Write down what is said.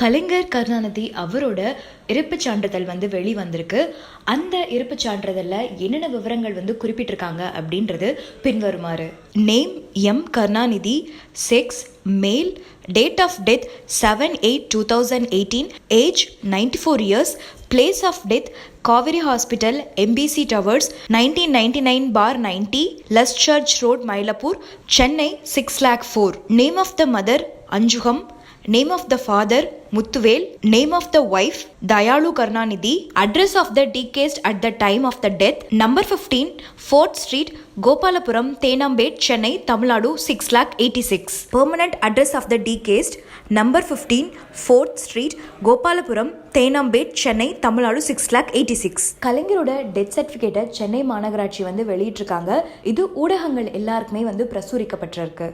கலைஞர் கருணாநிதி அவரோட இறப்புச் சான்றிதழ் வெளிவந்திருக்கு. அந்த இறப்புச் சான்றிதழில் என்னென்ன விவரங்கள் குறிப்பிட்டிருக்காங்க அப்படின்றது பின்வருமாறு. Name M Karunanidhi, sex male, date of death 7/8/2018, age 94 years, place of death Kauvery hospital, MBC towers, 1999/90, Luz church road, Mylapore, Chennai 6,04,000. Name of the mother Anjugam, name of the father Muthuvel, name of the wife Dayalu Karunanidhi, address of the deceased at the time of the death, number 15 4th Street, Gopalapuram, Thenambet, Chennai, Tamil Nadu 6,86,000. Permanent address of the deceased, number 15 4th Street, Gopalapuram, Thenambet, Chennai, Tamil Nadu 6,86,000. கலைஞரோட death சர்டிஃபிகேட்டை சென்னை மாநகராட்சி வெளியிட்டிருக்காங்க. இது ஊடகங்கள் எல்லாருக்குமே பிரசுரிக்கப்பட்டிருக்கு.